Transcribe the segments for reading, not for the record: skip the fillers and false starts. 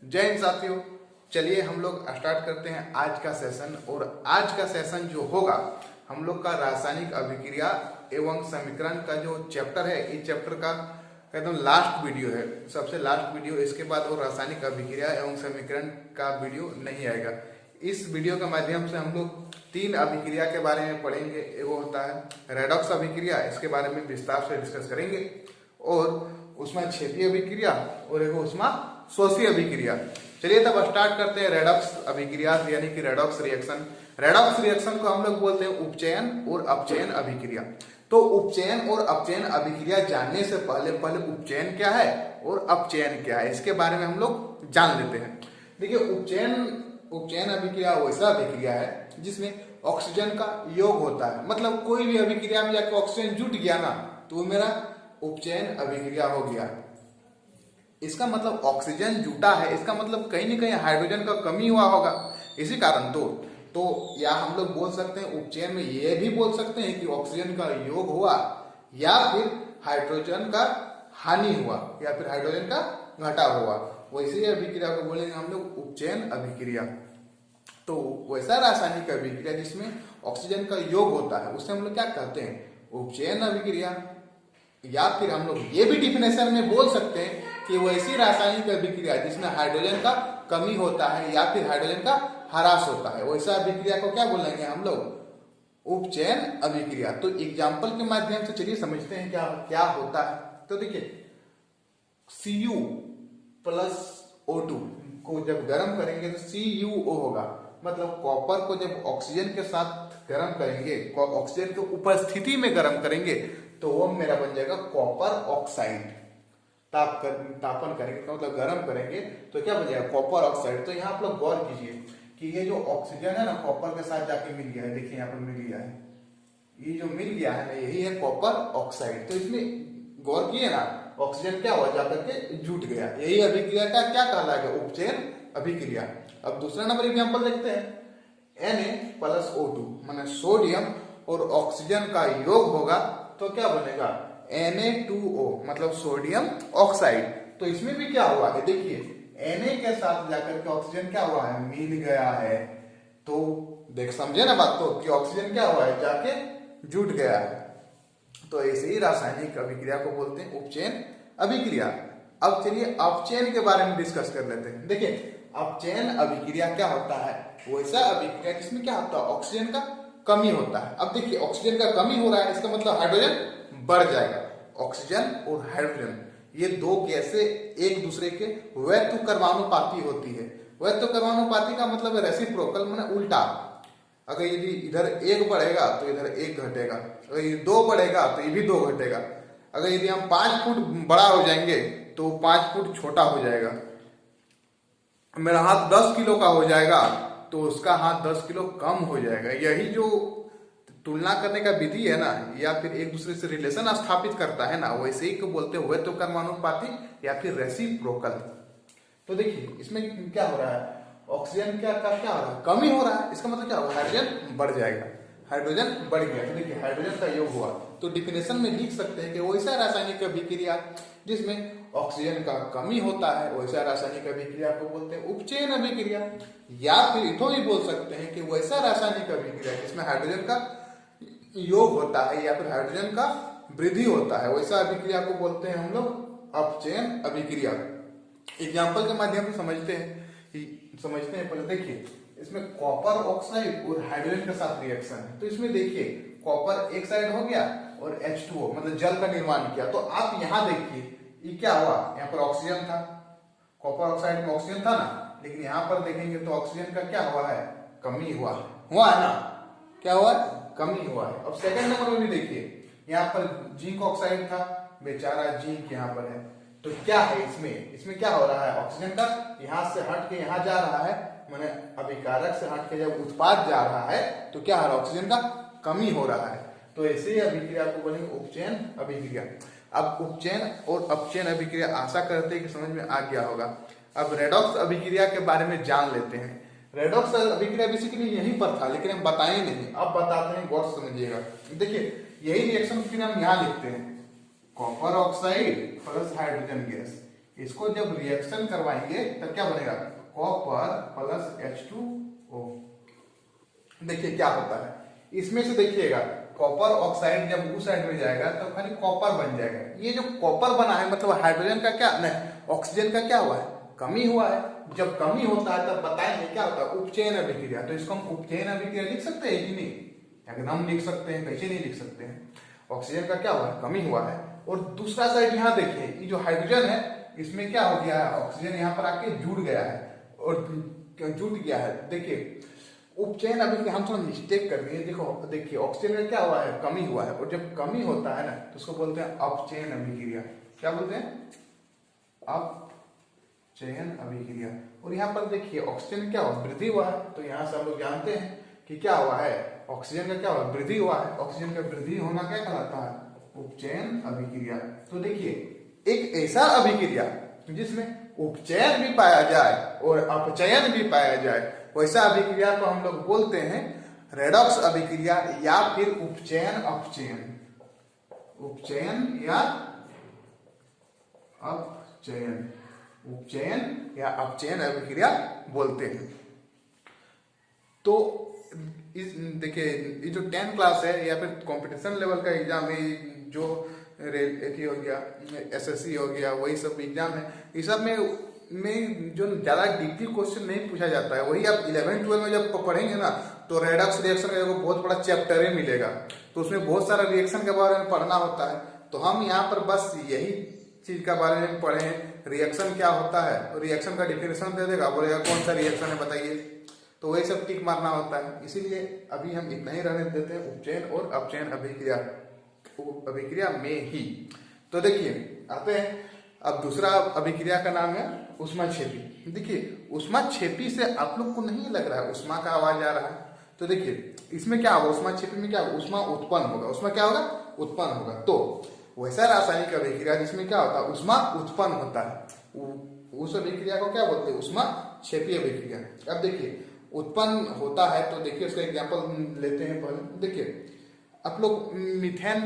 जय हिंद साथियों। चलिए हम लोग स्टार्ट करते हैं आज का सेशन। और आज का सेशन जो होगा हम लोग का रासायनिक अभिक्रिया एवं समीकरण का जो चैप्टर है, इस चैप्टर का एकदम लास्ट वीडियो है, सबसे लास्ट वीडियो। इसके बाद वो रासायनिक अभिक्रिया एवं समीकरण का वीडियो नहीं आएगा। इस वीडियो के माध्यम से हम लोग तीन अभिक्रिया के बारे में पढ़ेंगे। वो होता है रेडॉक्स अभिक्रिया, इसके बारे में विस्तार से डिस्कस करेंगे, और उसमें क्षेपीय अभिक्रिया और एक उसमें शोषीय अभिक्रिया। चलिए तब स्टार्ट करते हैं रेडॉक्स अभिक्रिया यानी कि रेडॉक्स रिएक्शन। रेडॉक्स रिएक्शन को हम लोग बोलते हैं उपचयन और अपचयन अभिक्रिया। तो उपचयन और अपचयन अभिक्रिया जानने से पहले उपचयन क्या है और अपचयन क्या है, इसके बारे में हम लोग जान लेते हैं। देखिए उपचयन अभिक्रिया वैसा अभिक्रिया है जिसमें ऑक्सीजन का योग होता है। मतलब कोई भी अभिक्रिया में जाकर ऑक्सीजन जुट गया ना तो वो मेरा उपचयन अभिक्रिया हो गया। इसका मतलब ऑक्सीजन जुटा है, इसका मतलब कहीं ना कहीं हाइड्रोजन का कमी हुआ होगा। इसी कारण तो या हम लोग बोल सकते हैं उपचयन में ये भी बोल सकते हैं कि ऑक्सीजन का योग हुआ या फिर हाइड्रोजन का हानि हुआ या फिर हाइड्रोजन का घटाव हुआ। वैसे ही अभिक्रिया को बोलेंगे हम लोग उपचयन अभिक्रिया। तो वैसा रासायनिक अभिक्रिया जिसमें ऑक्सीजन का योग होता है उसे हम लोग क्या कहते हैं, उपचयन अभिक्रिया। या फिर हम लोग ये भी डिफिनेशन में बोल सकते हैं कि वैसी रासायनिक अभिक्रिया जिसमें हाइड्रोजन का कमी होता है या फिर हाइड्रोजन का ह्रास होता है, वैसा अभिक्रिया को क्या बोलेंगे हम लोग, उपचयन अभिक्रिया। तो एग्जाम्पल के माध्यम से चलिए समझते हैं क्या क्या होता है। तो देखिए Cu प्लस O2 को जब गर्म करेंगे तो CuO होगा। मतलब कॉपर को जब ऑक्सीजन के साथ गर्म करेंगे, ऑक्सीजन की उपस्थिति में गर्म करेंगे तो वो मेरा बन जाएगा कॉपर ऑक्साइड। तापन करेंगे तो मतलब गर्म करेंगे तो क्या बन जाएगा, कॉपर ऑक्साइड। तो यहाँ आप लोग गौर कीजिए कि ये जो ऑक्सीजन है ना कॉपर के साथ जाके मिल गया है। देखिए यहाँ पर मिल गया है, ये जो मिल गया है ना यही है कॉपर ऑक्साइड। तो इसमें गौर किए ना, ऑक्सीजन क्या हुआ जाकर के जुट गया। यही अभिक्रिया का क्या कहलाएगा, उपचयन अभिक्रिया। अब दूसरा नंबर एग्जाम्पल देखते हैं, Na प्लस O2 माने सोडियम और ऑक्सीजन का योग होगा तो क्या बनेगा, Na2O मतलब सोडियम ऑक्साइड। तो इसमें भी क्या हुआ है, देखिए Na के साथ जाकर के ऑक्सीजन क्या हुआ है, मिल गया है। तो देख समझे ना बात को कि ऑक्सीजन क्या हुआ है, जाके जुट गया है। तो ऐसे ही रासायनिक अभिक्रिया को बोलते हैं उपचयन अभिक्रिया। अब चलिए अपचयन के बारे में डिस्कस कर लेते हैं। देखिए अपचयन अभिक्रिया क्या होता है, वैसा अभिक्रिया जिसमें क्या होता है, ऑक्सीजन का कमी होता है। अब देखिए ऑक्सीजन का कमी हो रहा है, इसका मतलब हाइड्रोजन बढ़ जाएगा। ऑक्सीजन और हाइड्रोजन ये दो गैसें एक दूसरे के व्युत्क्रमानुपाती होती है। व्युत्क्रमानुपाती का मतलब है रेसिप्रोकल, माने उल्टा। अगर यदि इधर एक बढ़ेगा तो इधर एक घटेगा, अगर ये दो बढ़ेगा तो ये भी दो घटेगा। अगर यदि हम 5 फुट बड़ा हो जाएंगे तो 5 फुट छोटा हो जाएगा। मेरा हाथ 10 किलो का हो जाएगा तो उसका हाथ 10 किलो कम हो जाएगा। यही जो तुलना करने का विधि है ना, या फिर एक दूसरे से रिलेशन स्थापित करता है ना, वैसे ही को बोलते हैं व्युत्क्रमानुपाती या फिर रेसिप्रोकल। तो देखिए इसमें क्या हो रहा है, ऑक्सीजन क्या हो रहा है, कमी हो रहा है। इसका मतलब क्या होगा, हाइड्रोजन बढ़ जाएगा। हाइड्रोजन बढ़ गया तो देखिए हाइड्रोजन का योग हुआ। तो डिफिनेशन में लिख सकते हैं कि वैसा रासायनिक अभिक्रिया जिसमें ऑक्सीजन का कमी होता है, वैसा रासायनिक अभिक्रिया को बोलते हैं उपचयन अभिक्रिया। या फिर इतो भी बोल सकते हैं कि वैसा रासायनिक अभिक्रिया जिसमें हाइड्रोजन का योग होता है या फिर हाइड्रोजन का वृद्धि होता है, वैसा अभिक्रिया को बोलते हैं हम लोग अपचयन अभिक्रिया। एग्जाम्पल के माध्यम से समझते हैं पहले। देखिए इसमें कॉपर ऑक्साइड और हाइड्रोजन के साथ रिएक्शन है। तो इसमें देखिए कॉपर एक साइड हो गया और H2O मतलब जल का निर्माण किया। तो आप यहाँ देखिए ये क्या हुआ, यहाँ पर ऑक्सीजन था, कॉपर ऑक्साइड में ऑक्सीजन था ना, लेकिन यहाँ पर देखेंगे तो ऑक्सीजन का क्या हुआ है, कमी हुआ है ना, क्या हुआ है, कमी हुआ है। अब सेकंड नंबर में भी देखिए यहाँ पर जिंक ऑक्साइड था, बेचारा जिंक यहाँ पर है। तो क्या है इसमें क्या हो रहा है, ऑक्सीजन का यहाँ से हट के यहाँ जा रहा है, माने अभिकारक से हट के जब उत्पाद जा रहा है तो क्या हो रहा है, ऑक्सीजन का कमी हो रहा है। तो ऐसे ही अभिक्रिया को बोलेंगे उपचयन अभिक्रिया। अब उपचयन और अपचयन अभिक्रिया आशा करते हैं कि समझ में आ गया होगा। अब रेडॉक्स अभिक्रिया के बारे में जान लेते हैं। रेडॉक्स अभिक्रिया बेसिकली यहीं पर था लेकिन हम बताए नहीं, अब बताते हैं, गौर समझिएगा। देखिए यही रिएक्शन फिर हम यहाँ लिखते हैं, copper oxide plus hydrogen gas. इसको जब रिएक्शन करवाएंगे तब क्या बनेगा, कॉपर प्लस H2O। देखिए क्या होता है इसमें से, देखिएगा कॉपर ऑक्साइड जब उस साइड में जाएगा तब खाली कॉपर बन जाएगा। ये जो कॉपर बना है मतलब हाइड्रोजन का क्या नहीं, ऑक्सीजन का क्या हुआ है, कमी हुआ है। जब कमी होता है तब बताएंगे क्या होता है, उपचयन अभिक्रिया। तो इसको हम उपचयन अभिक्रिया लिख सकते हैं कि नहीं, एकदम लिख सकते हैं। कैसे नहीं लिख सकते हैं, ऑक्सीजन का क्या हुआ है, कमी हुआ है। और दूसरा साइड यहाँ देखिए, ये जो हाइड्रोजन है इसमें क्या हो गया है, ऑक्सीजन यहाँ पर आके जुड़ गया है और जुट गया है। देखिए उपचयन अभिक्रिया हम थोड़ा मिस्टेक कर दिए। देखो देखिए ऑक्सीजन का क्या हुआ है, कमी हुआ है। और जब कमी होता है ना तो उसको बोलते हैं अपचयन अभिक्रिया। क्या बोलते हैं, अपचयन अभिक्रिया। और यहाँ पर देखिए ऑक्सीजन क्या हुआ, वृद्धि हुआ है। तो यहाँ से हम लोग जानते हैं कि क्या हुआ है, ऑक्सीजन का क्या हुआ, वृद्धि हुआ है। ऑक्सीजन का वृद्धि होना क्या कहलाता है, उपचयन अभिक्रिया। तो देखिए एक ऐसा अभिक्रिया जिसमें उपचयन भी पाया जाए और अपचयन भी पाया जाए, वैसा अभिक्रिया को हम लोग बोलते हैं रेडॉक्स अभिक्रिया या फिर उपचयन अपचयन। उपचयन या अपचयन, उपचयन या अपचयन अभिक्रिया बोलते हैं। तो इस देखिए ये जो 10 क्लास है या फिर कंपटीशन लेवल का एग्जाम है, जो हो गया एसएससी हो गया, वही सब एग्जाम है। इस सब में जो ज्यादा डीपली क्वेश्चन नहीं पूछा जाता है, वही आप 11-12 में जब पढ़ेंगे ना तो रेडॉक्स रिएक्शन का बहुत बड़ा चैप्टर ही मिलेगा। तो उसमें बहुत सारा रिएक्शन के बारे में पढ़ना होता है। तो हम यहाँ पर बस यही चीज के बारे में पढ़े हैं, रिएक्शन क्या होता है, रिएक्शन का डिफिनेशन दे देगा, बोलेगा कौन सा रिएक्शन है बताइए, तो वही सब टिक मारना होता है। इसीलिए अभी हम इतना ही रहने देते हैं उपचयन और अपचयन अभिक्रिया में ही। तो देखिए आते हैं अब दूसरा अभिक्रिया का नाम है ऊष्माक्षेपी। देखिए ऊष्माक्षेपी से आप लोग को नहीं लग रहा है ऊष्मा का आवाज आ रहा है, तो देखिए इसमें क्या होगा, ऊष्माक्षेपी में क्या होगा, ऊष्मा उत्पन्न होगा। ऊष्मा क्या होगा, उत्पन्न होगा। तो वैसा रासायनिक अभिक्रिया जिसमें क्या होता है, ऊष्मा उत्पन्न होता है, उस अभिक्रिया को क्या बोलते हैं, ऊष्माक्षेपी अभिक्रिया। अब देखिए उत्पन्न होता है तो देखिए उसका एग्जाम्पल लेते हैं पहले। देखिए आप लोग मीथेन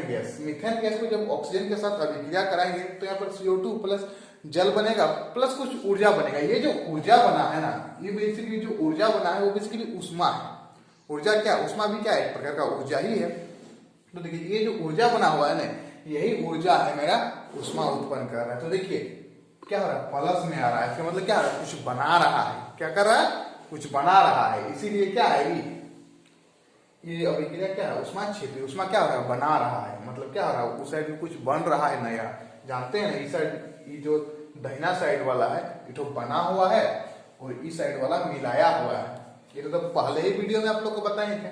गैस को जब ऑक्सीजन के साथ अभिक्रिया कराएंगे तो यहाँ पर CO2 प्लस जल बनेगा प्लस कुछ ऊर्जा बनेगा। ये जो ऊर्जा बना है ना, ये बेसिकली जो ऊर्जा बना है वो बेसिकली ऊष्मा है। ऊर्जा क्या, ऊष्मा भी क्या है, एक प्रकार का ऊर्जा ही है। तो देखिए ये जो ऊर्जा बना हुआ है ना, यही ऊर्जा है मेरा ऊष्मा उत्पन्न कर रहा है। तो देखिए क्या हो रहा है, प्लस में आ रहा है, इसका मतलब क्या है, कुछ बना रहा है। क्या कर रहा है, कुछ बना रहा है। इसीलिए क्या है ये अभिक्रिया क्या है, ऊष्माक्षेपी। ऊष्मा क्या हो रहा है, बना रहा है। मतलब क्या हो रहा है, उस साइड में कुछ बन रहा है नया। जानते हैं ना, इस साइड ये जो दाहिना साइड वाला है ये तो बना हुआ है और इस साइड वाला मिलाया हुआ है। ये तो पहले ही वीडियो में आप लोग को बताए थे।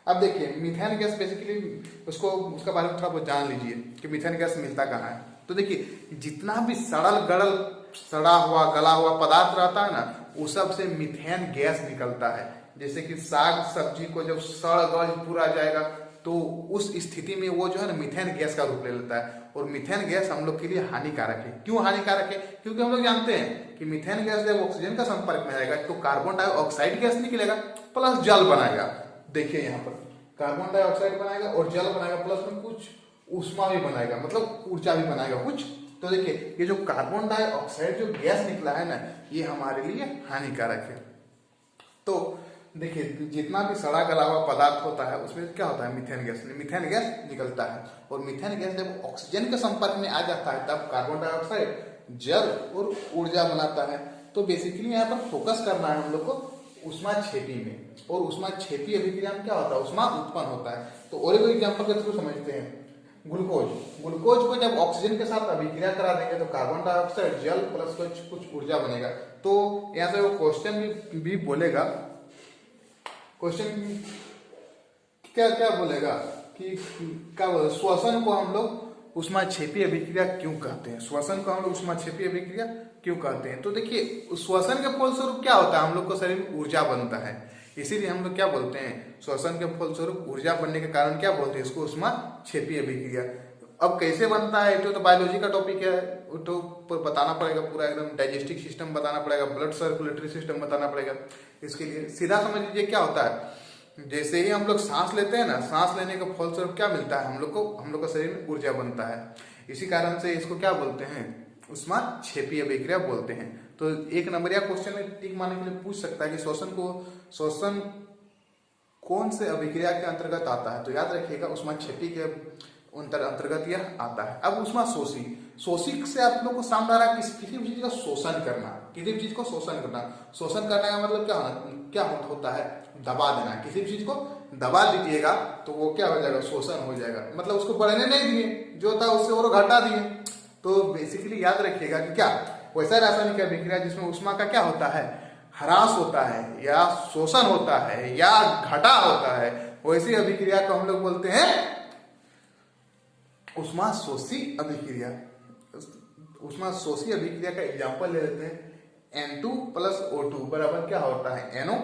अब देखिए मीथेन गैस बेसिकली उसका बारे में थोड़ा बहुत जान लीजिए कि मीथेन गैस मिलता कहाँ है। तो देखिए जितना भी सड़ा हुआ गला हुआ पदार्थ रहता है ना, उस सब से मीथेन गैस निकलता है। जैसे कि साग सब्जी को जब सड़ गल पूरा जाएगा तो उस स्थिति में वो जो है ना मीथेन गैस का रूप ले लेता है। और मीथेन गैस हम लोग के लिए हानिकारक है। क्यों हानिकारक है, क्योंकि हम लोग जानते हैं कि मीथेन गैस जब ऑक्सीजन का संपर्क में आएगा तो कार्बन डाइऑक्साइड गैस निकलेगा प्लस जल बनाएगा। देखिए यहाँ पर कार्बन डाइऑक्साइड बनाएगा और जल बनाएगा, प्लस में कुछ ऊष्मा भी बनाएगा, मतलब ऊर्जा भी बनाएगा कुछ। तो देखिए ये जो कार्बन डाइऑक्साइड जो गैस निकला है ना, ये हमारे लिए हानिकारक है। तो देखिए जितना भी सड़ा गला हुआ पदार्थ होता है उसमें क्या होता है, मीथेन गैस निकलता है। और मीथेन गैस जब ऑक्सीजन के संपर्क में आ जाता है तब कार्बन डाइऑक्साइड जल और ऊर्जा बनाता है। तो बेसिकली यहाँ पर फोकस करना है हम लोग को ऊष्माक्षेपी में। और ऊष्माक्षेपी अभिक्रिया में क्या होता है, ऊष्मा उत्पन्न होता है। तो और एक एग्जाम्पल के थ्रू समझते हैं। ग्लूकोज को जब ऑक्सीजन के साथ अभिक्रिया करा देंगे तो कार्बन डाइऑक्साइड जल प्लस कुछ ऊर्जा बनेगा। तो यहाँ से वो क्वेश्चन भी बोलेगा, क्वेश्चन क्या बोलेगा कि क्या बोले, श्वसन को हम लोग ऊष्माक्षेपी अभिक्रिया क्यों कहते हैं, श्वसन को हम लोग ऊष्माक्षेपी अभिक्रिया क्यों कहते हैं। तो देखिए श्वसन के फलस्वरूप क्या होता है, हम लोग को शरीर में ऊर्जा बनता है। इसीलिए हम लोग क्या बोलते हैं, श्वसन के फलस्वरूप ऊर्जा बनने के कारण क्या बोलते हैं, इसको ऊष्माक्षेपी अभिक्रिया। अब कैसे बनता है तो बायोलॉजी का टॉपिक है, तो बताना पड़ेगा, पूरा एकदम डाइजेस्टिव सिस्टम बताना पड़ेगा, ब्लड सर्कुलेटरी सिस्टम बताना पड़ेगा। इसके लिए सीधा समझ लीजिए क्या होता है, जैसे ही हम लोग सांस लेते हैं ना, सांस लेने का फलस्वरूप क्या मिलता है हम लोग को शरीर में ऊर्जा बनता है। इसी कारण से इसको क्या बोलते हैं, ऊष्माक्षेपी अभिक्रिया बोलते हैं। तो एक नंबर या क्वेश्चन में टिक मारने के लिए पूछ सकता है कि श्वसन कौन से अभिक्रिया के अंतर्गत आता है, तो याद रखिएगा ऊष्माक्षेपी के अंतर्गत यह आता है। अब ऊष्माशोषी, शोषी से आप लोग को सामने आ रहा है किसी भी चीज का शोषण करना, किसी भी चीज को शोषण करना। शोषण करने का मतलब क्या होता है, दबा देना। किसी भी चीज को दबा दीजिएगा तो वो क्या हो जाएगा, शोषण हो जाएगा, मतलब उसको बढ़ने नहीं दिए, जो था उससे और घटा दिए। तो बेसिकली याद रखिएगा कि क्या वैसा रासायनिक अभिक्रिया जिसमें ऊष्मा का क्या होता है, ह्रास होता है या शोषण होता है या घटा होता है, वैसी अभिक्रिया को हम लोग बोलते हैं ऊष्माशोषी अभिक्रिया। ऊष्माशोषी अभिक्रिया का एग्जांपल ले लेते हैं। N2 + O2 बराबर क्या होता है, NO।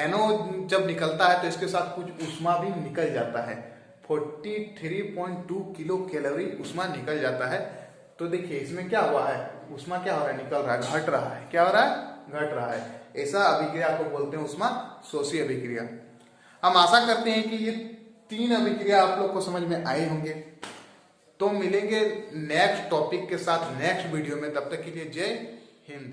NO जब निकलता है तो इसके साथ कुछ ऊष्मा भी निकल जाता है, 43.2 किलो कैलोरी ऊष्मा निकल जाता है। तो देखिए इसमें क्या हुआ है, ऊष्मा क्या हो रहा है, निकल रहा है, घट रहा है। क्या हो रहा है, घट रहा है। ऐसा अभिक्रिया को बोलते हैं ऊष्माशोषी अभिक्रिया। हम आशा करते हैं कि ये 3 अभिक्रिया आप लोग को समझ में आए होंगे। तो मिलेंगे नेक्स्ट टॉपिक के साथ नेक्स्ट वीडियो में, तब तक के लिए जय हिंद।